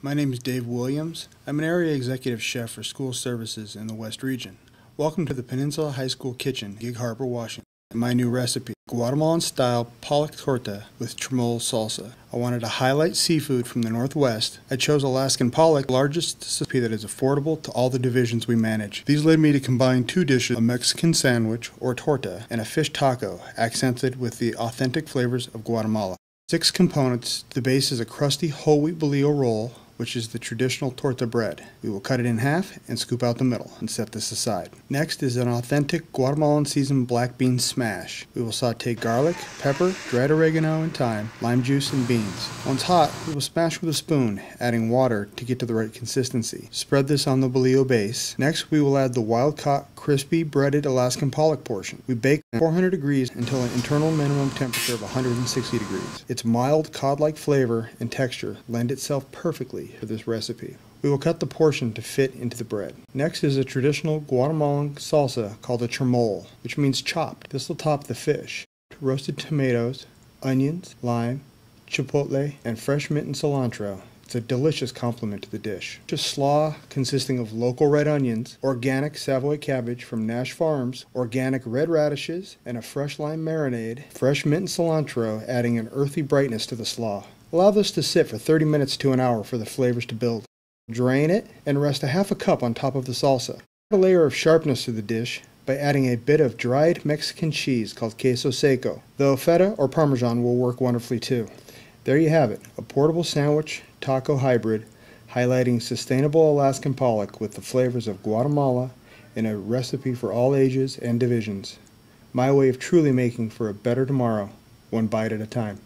My name is Dave Williams. I'm an area executive chef for school services in the West Region. Welcome to the Peninsula High School Kitchen, Gig Harbor, Washington. My new recipe, Guatemalan-style pollock torta with tremolo salsa. I wanted to highlight seafood from the Northwest. I chose Alaskan pollock, the largest recipe that is affordable to all the divisions we manage. These led me to combine two dishes, a Mexican sandwich, or torta, and a fish taco, accented with the authentic flavors of Guatemala. 6 components. The base is a crusty whole wheat bolillo roll, which is the traditional torta bread. We will cut it in half and scoop out the middle and set this aside. Next is an authentic Guatemalan seasoned black bean smash. We will saute garlic, pepper, dried oregano and thyme, lime juice and beans. Once hot, we will smash with a spoon, adding water to get to the right consistency. Spread this on the bolillo base. Next, we will add the wild-caught, crispy, breaded Alaskan pollock portion. We bake at 400 degrees until an internal minimum temperature of 160 degrees. Its mild, cod-like flavor and texture lend itself perfectly for this recipe. We will cut the portion to fit into the bread. Next is a traditional Guatemalan salsa called a tremolo, which means chopped. This will top the fish. Roasted tomatoes, onions, lime, chipotle, and fresh mint and cilantro. It's a delicious complement to the dish. Just slaw consisting of local red onions, organic Savoy cabbage from Nash Farms, organic red radishes, and a fresh lime marinade, fresh mint and cilantro, adding an earthy brightness to the slaw. Allow this to sit for 30 minutes to an hour for the flavors to build. Drain it and rest a half a cup on top of the salsa. Add a layer of sharpness to the dish by adding a bit of dried Mexican cheese called queso seco, though feta or parmesan will work wonderfully too. There you have it, a portable sandwich taco hybrid highlighting sustainable Alaskan pollock with the flavors of Guatemala in a recipe for all ages and divisions. My way of truly making for a better tomorrow, one bite at a time.